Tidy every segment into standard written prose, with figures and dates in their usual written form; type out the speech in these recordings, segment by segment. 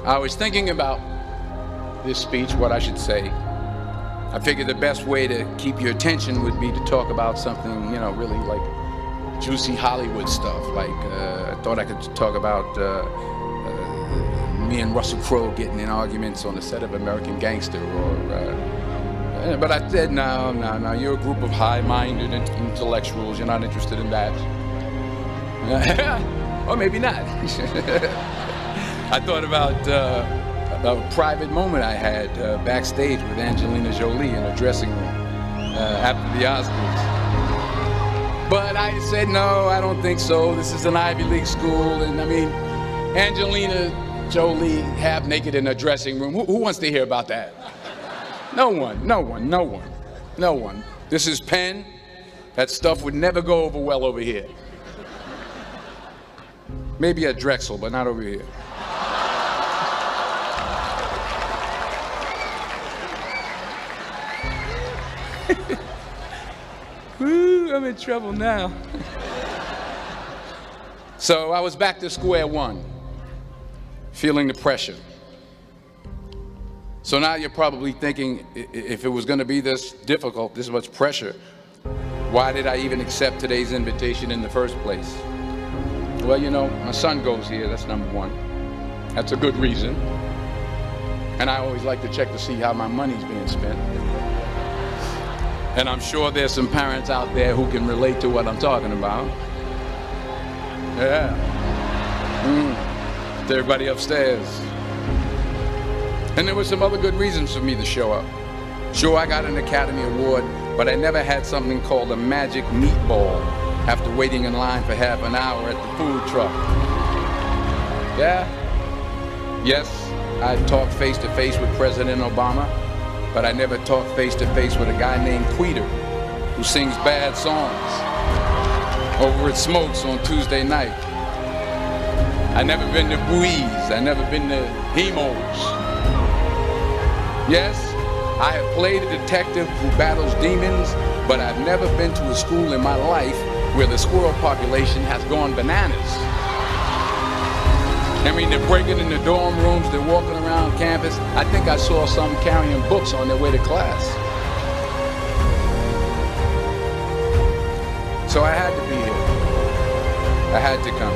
I was thinking about this speech, what I should say. I figured the best way to keep your attention would be to talk about something, really like juicy Hollywood stuff. Like, I thought I could talk about me and Russell Crowe getting in arguments on the set of American Gangster, but I said, no, you're a group of high-minded intellectuals. You're not interested in that. Or maybe not. I thought about a private moment I had backstage with Angelina Jolie in a dressing room after the Oscars. But I said, no, I don't think so. This is an Ivy League school, and Angelina Jolie half naked in a dressing room. Who wants to hear about that? No one. This is Penn. That stuff would never go over well over here. Maybe at Drexel, but not over here. Woo, I'm in trouble now. So I was back to square one, feeling the pressure. So now you're probably thinking, if it was going to be this difficult, this much pressure, why did I even accept today's invitation in the first place? Well, my son goes here, that's number one. That's a good reason. And I always like to check to see how my money's being spent. And I'm sure there's some parents out there who can relate to what I'm talking about. Yeah. To everybody upstairs. And there were some other good reasons for me to show up. Sure, I got an Academy Award, but I never had something called a magic meatball after waiting in line for half an hour at the food truck. Yeah? Yes, I talked face-to-face with President Obama, but I never talked face-to-face with a guy named Tweeter who sings bad songs over at Smokes on Tuesday night. I never been to Buies. I never been to Hemos. Yes, I have played a detective who battles demons, but I've never been to a school in my life where the squirrel population has gone bananas. They're breaking in the dorm rooms, they're walking around campus. I think I saw some carrying books on their way to class. So I had to be here. I had to come.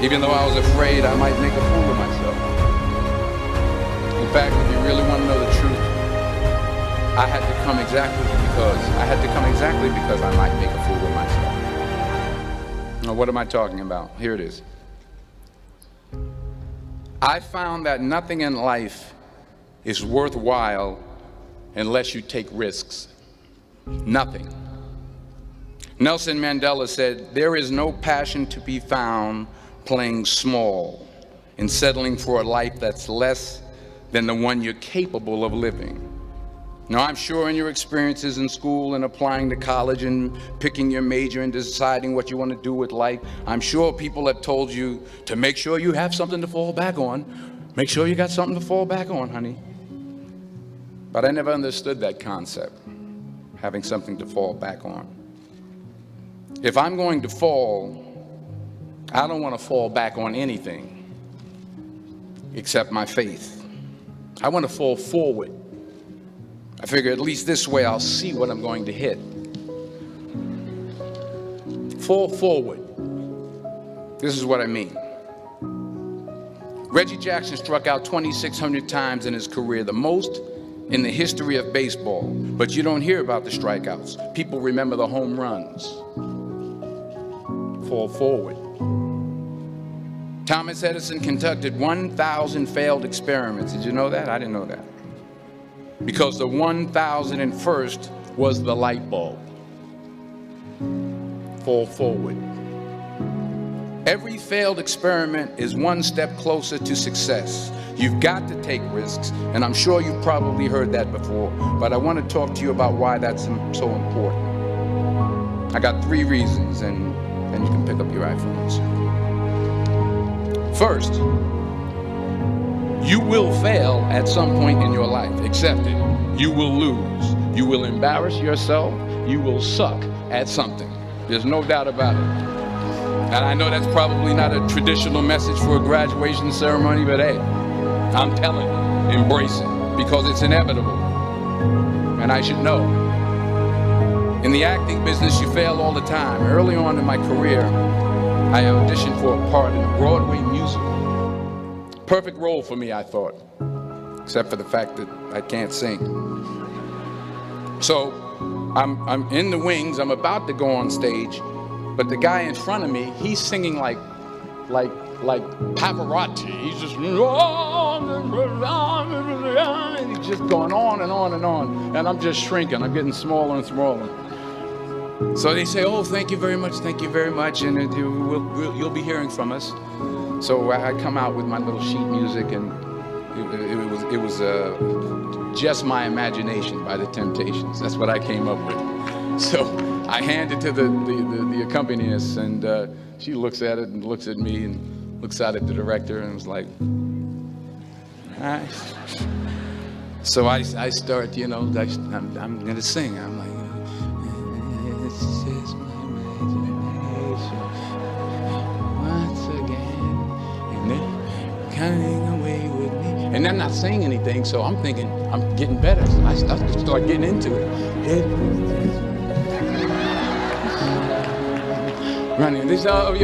Even though I was afraid I might make a fool of myself. In fact, if you really want to know the truth, I had to come exactly because I might make a fool of myself. Now, what am I talking about? Here it is. I found that nothing in life is worthwhile unless you take risks. Nothing. Nelson Mandela said, "There is no passion to be found playing small and settling for a life that's less than the one you're capable of living." Now, I'm sure in your experiences in school and applying to college and picking your major and deciding what you want to do with life, I'm sure people have told you to make sure you have something to fall back on. Make sure you got something to fall back on, honey. But I never understood that concept, having something to fall back on. If I'm going to fall, I don't want to fall back on anything except my faith. I want to fall forward. I figure at least this way I'll see what I'm going to hit. Fall forward. This is what I mean. Reggie Jackson struck out 2,600 times in his career, the most in the history of baseball. But you don't hear about the strikeouts. People remember the home runs. Fall forward. Thomas Edison conducted 1,000 failed experiments. Did you know that? I didn't know that. Because the 1,001st was the light bulb. Fall forward. Every failed experiment is one step closer to success. You've got to take risks, and I'm sure you've probably heard that before, but I want to talk to you about why that's so important. I got 3 reasons, and then you can pick up your iPhones. First, you will fail at some point in your life. Accept it. You will lose. You will embarrass yourself. You will suck at something. There's no doubt about it. And I know that's probably not a traditional message for a graduation ceremony, but hey, I'm telling you, embrace it, because it's inevitable. And I should know. In the acting business, you fail all the time. Early on in my career, I auditioned for a part in a Broadway musical. Perfect role for me, I thought, except for the fact that I can't sing. So I'm in the wings, I'm about to go on stage, but the guy in front of me, he's singing like Pavarotti. He's just, and he's just going on and on and on. And I'm just shrinking, I'm getting smaller and smaller. So they say, oh, thank you very much, and you'll be hearing from us. So I come out with my little sheet music, and it was Just My Imagination by the Temptations. That's what I came up with. So I hand it to the accompanist, and she looks at it and looks at me and looks out at the director and was like, all right. So I start, I'm going to sing. I'm like, it's just my imagination once again, and they're coming away with me. And I'm not saying anything, so I'm thinking I'm getting better. So I start getting into it. Running. This, thank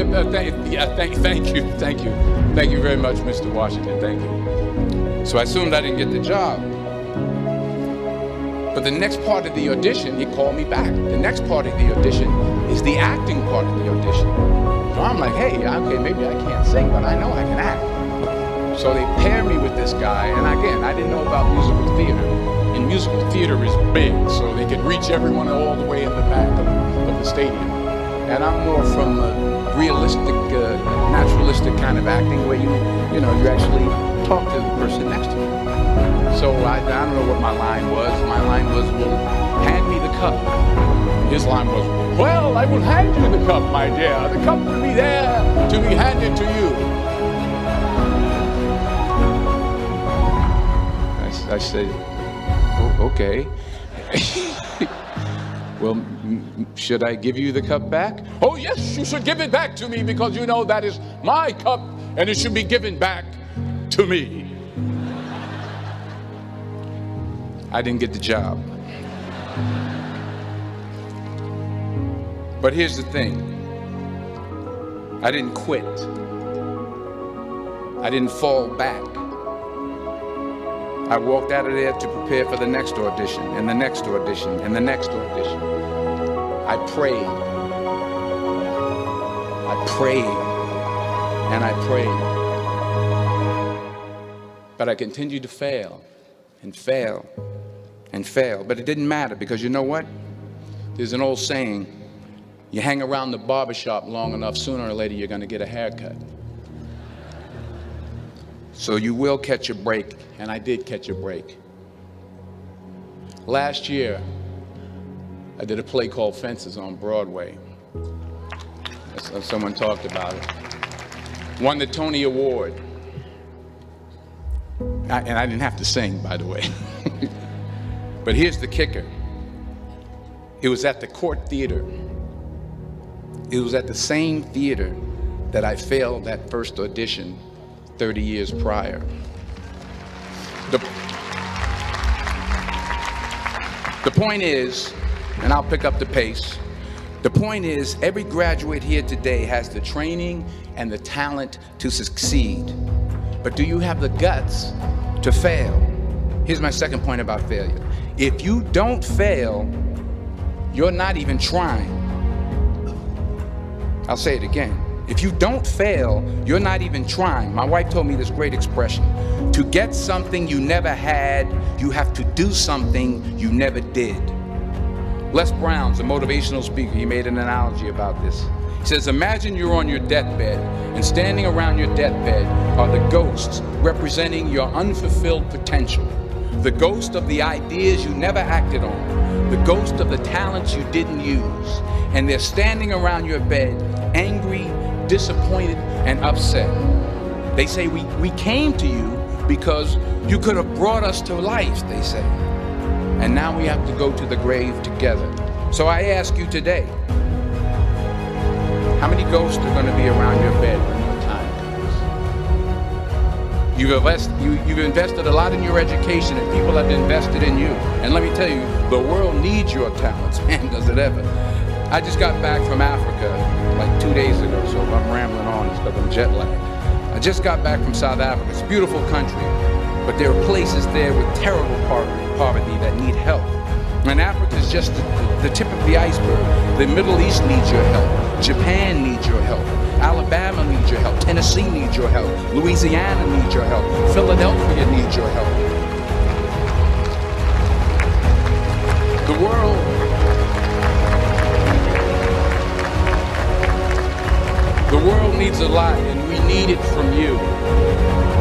you very much, Mr. Washington. Thank you. So I assumed I didn't get the job. But the next part of the audition, he called me back. The next part of the audition is the acting part of the audition. So I'm like, hey, okay, maybe I can't sing, but I know I can act. So they pair me with this guy, and again, I didn't know about musical theater. And musical theater is big, so they could reach everyone all the way in the back of the stadium. And I'm more from a realistic, naturalistic kind of acting where you actually talk to the person next to you. So I don't know what my line was. My line was, well, hand me the cup. His line was, well, I will hand you the cup, my dear. The cup will be there to be handed to you. I said, oh, okay. Well, should I give you the cup back? Oh, yes, you should give it back to me, because you know that is my cup and it should be given back to me. I didn't get the job. But here's the thing. I didn't quit. I didn't fall back. I walked out of there to prepare for the next audition, and the next audition, and the next audition. I prayed, and I prayed. But I continued to fail, and fail, and fail. But it didn't matter, because you know what? There's an old saying, you hang around the barbershop long enough, sooner or later you're going to get a haircut. So you will catch a break, and I did catch a break. Last year, I did a play called Fences on Broadway. Someone talked about it. Won the Tony Award. And I didn't have to sing, by the way. But here's the kicker. It was at the Court Theater. It was at the same theater that I failed that first audition 30 years prior. The point is, and I'll pick up the pace, the point is every graduate here today has the training and the talent to succeed. But do you have the guts to fail? Here's my second point about failure. If you don't fail, you're not even trying. I'll say it again. If you don't fail, you're not even trying. My wife told me this great expression. To get something you never had, you have to do something you never did. Les Brown's a motivational speaker. He made an analogy about this. He says, imagine you're on your deathbed, and standing around your deathbed are the ghosts representing your unfulfilled potential. The ghost of the ideas you never acted on. The ghost of the talents you didn't use. And they're standing around your bed, angry, disappointed, and upset. They say, we came to you because you could have brought us to life, they say. And now we have to go to the grave together. So I ask you today, How many ghosts are going to be around your bed when your time comes? You've invested a lot in your education, and people have invested in you. And let me tell you, the world needs your talents, man, does it ever. I just got back from Africa like 2 days ago, so if I'm rambling on, it's because I'm jet lagged. I just got back from South Africa. It's a beautiful country, but there are places there with terrible poverty that need help. And Africa is just the tip of the iceberg. The Middle East needs your help. Japan needs your help. Alabama needs your help. Tennessee needs your help. Louisiana needs your help. Philadelphia needs your help. The world needs a lot, and we need it from you.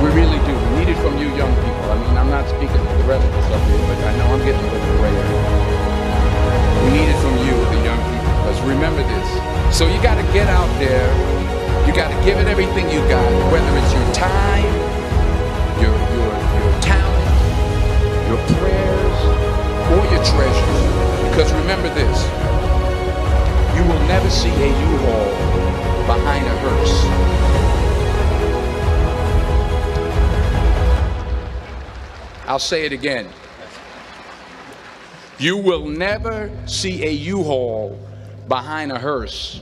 We really do. We need it from you young people. I mean, I'm not speaking for the rest of us up here, but I know I'm getting a little bit right now. We need it from you, the young people. Because remember this. So you got to get out there. You got to give it everything you got, whether it's your time, your talent, your prayers, or your treasures. Because remember this. You will never see a U-Haul behind a hearse. I'll say it again. You will never see a U-Haul behind a hearse.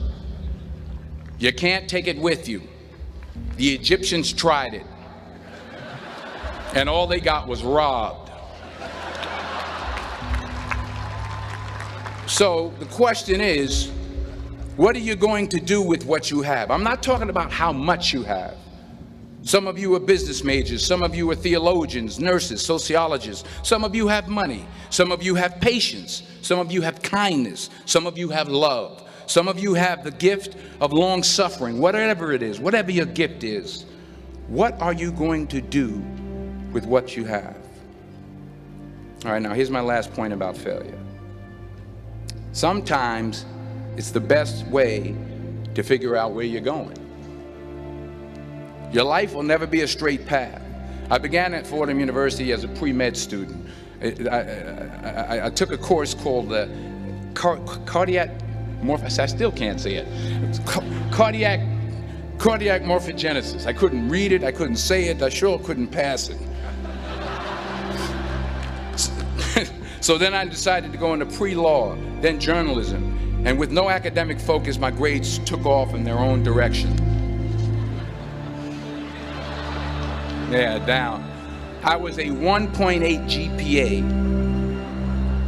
You can't take it with you. The Egyptians tried it, and all they got was robbed. So the question is, what are you going to do with what you have? I'm not talking about how much you have. Some of you are business majors. Some of you are theologians, nurses, sociologists. Some of you have money. Some of you have patience. Some of you have kindness. Some of you have love. Some of you have the gift of long suffering. Whatever it is, whatever your gift is, what are you going to do with what you have? All right, now here's my last point about failure. Sometimes it's the best way to figure out where you're going. Your life will never be a straight path. I began at Fordham University as a pre-med student. I took a course called cardiac morphogenesis. I still can't say it. Cardiac morphogenesis. I couldn't read it. I couldn't say it. I sure couldn't pass it. So then I decided to go into pre-law, then journalism. And with no academic focus, my grades took off in their own direction. Yeah, down. I was a 1.8 GPA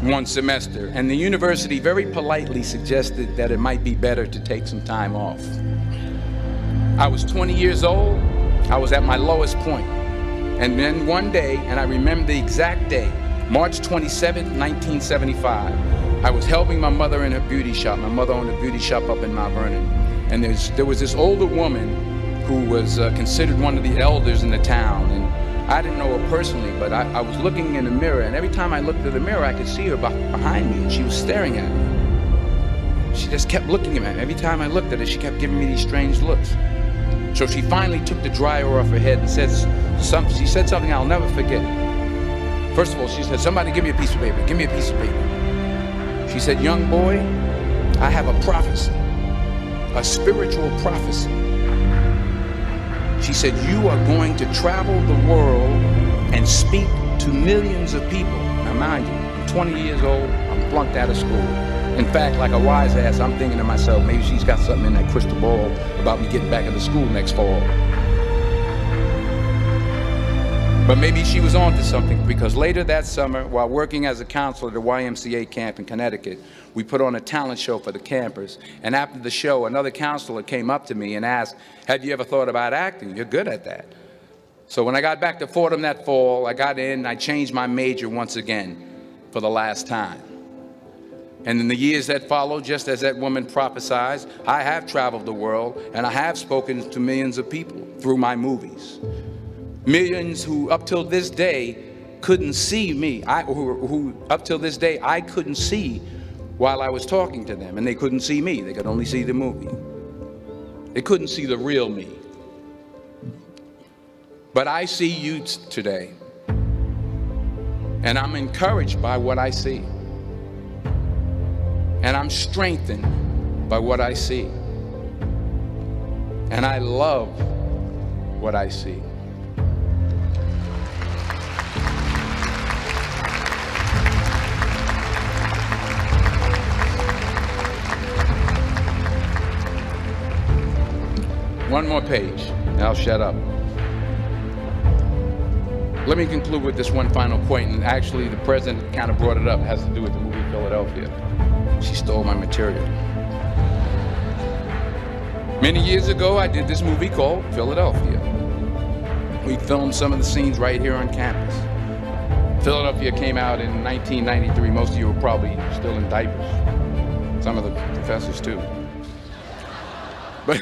one semester, and the university very politely suggested that it might be better to take some time off. I was 20 years old. I was at my lowest point. And then one day, and I remember the exact day, March 27th, 1975, I was helping my mother in her beauty shop. My mother owned a beauty shop up in Mount Vernon. And there was this older woman who was considered one of the elders in the town. And I didn't know her personally, but I was looking in the mirror, and every time I looked at the mirror, I could see her behind me, and she was staring at me. She just kept looking at me. Every time I looked at her, she kept giving me these strange looks. So she finally took the dryer off her head and she said something I'll never forget. First of all, she said, "Somebody give me a piece of paper. Give me a piece of paper." She said, "Young boy, I have a prophecy, a spiritual prophecy." She said, "You are going to travel the world and speak to millions of people." Now mind you, I'm 20 years old, I'm flunked out of school. In fact, like a wise ass, I'm thinking to myself, maybe she's got something in that crystal ball about me getting back into school next fall. But maybe she was on to something, because later that summer, while working as a counselor at the YMCA camp in Connecticut, we put on a talent show for the campers. And after the show, another counselor came up to me and asked, "Have you ever thought about acting? You're good at that." So when I got back to Fordham that fall, I got in and I changed my major once again for the last time. And in the years that followed, just as that woman prophesied, I have traveled the world and I have spoken to millions of people through my movies. Millions who up till this day couldn't see me, who up till this day I couldn't see while I was talking to them, and they couldn't see me. They could only see the movie. They couldn't see the real me. But I see you today, and I'm encouraged by what I see. And I'm strengthened by what I see. and I love what I see. One more page, and I'll shut up. Let me conclude with this one final point, and actually the president kind of brought it up. It has to do with the movie Philadelphia. She stole my material. Many years ago, I did this movie called Philadelphia. We filmed some of the scenes right here on campus. Philadelphia came out in 1993. Most of you were probably still in diapers. Some of the professors too. But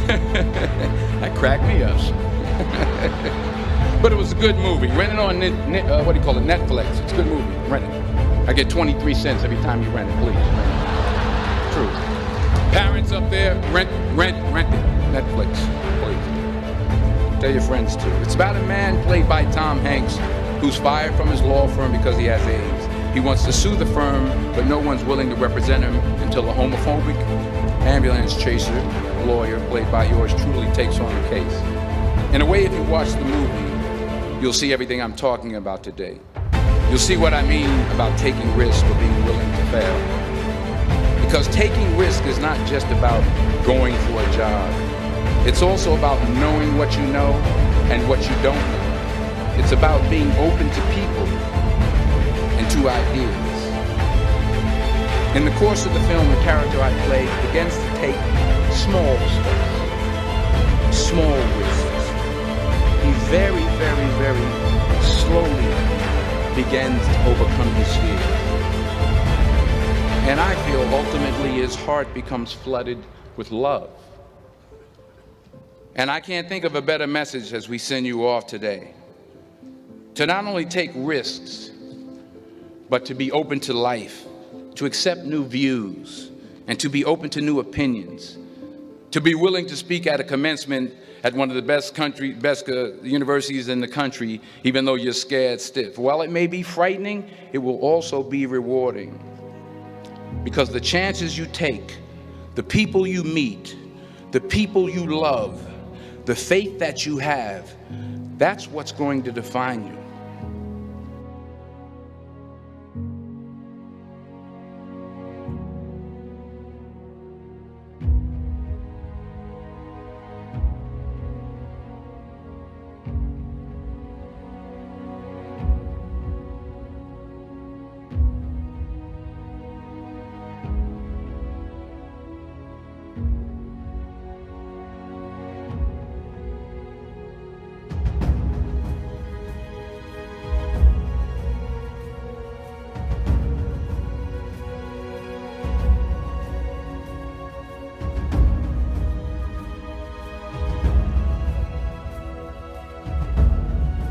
that cracked me up. But it was a good movie. Rent it on what do you call it? Netflix. It's a good movie. Rent it. I get 23 cents every time you rent it. Please. Rent it. True. Parents up there, rent it. Netflix. Please. Tell your friends too. It's about a man played by Tom Hanks who's fired from his law firm because he has AIDS. He wants to sue the firm, but no one's willing to represent him until a homophobic ambulance chaser lawyer played by yours truly takes on the case. In a way, if you watch the movie, you'll see everything I'm talking about today. You'll see what I mean about taking risks or being willing to fail. Because taking risk is not just about going for a job. It's also about knowing what you know and what you don't know. It's about being open to people and to ideas. In the course of the film, the character I play begins to take small steps, small risks. He very, very, very slowly begins to overcome his fears. And I feel ultimately his heart becomes flooded with love. And I can't think of a better message as we send you off today. To not only take risks, but to be open to life, to accept new views, and to be open to new opinions, to be willing to speak at a commencement at one of the best universities in the country, even though you're scared stiff. While it may be frightening, it will also be rewarding. Because the chances you take, the people you meet, the people you love, the faith that you have, that's what's going to define you.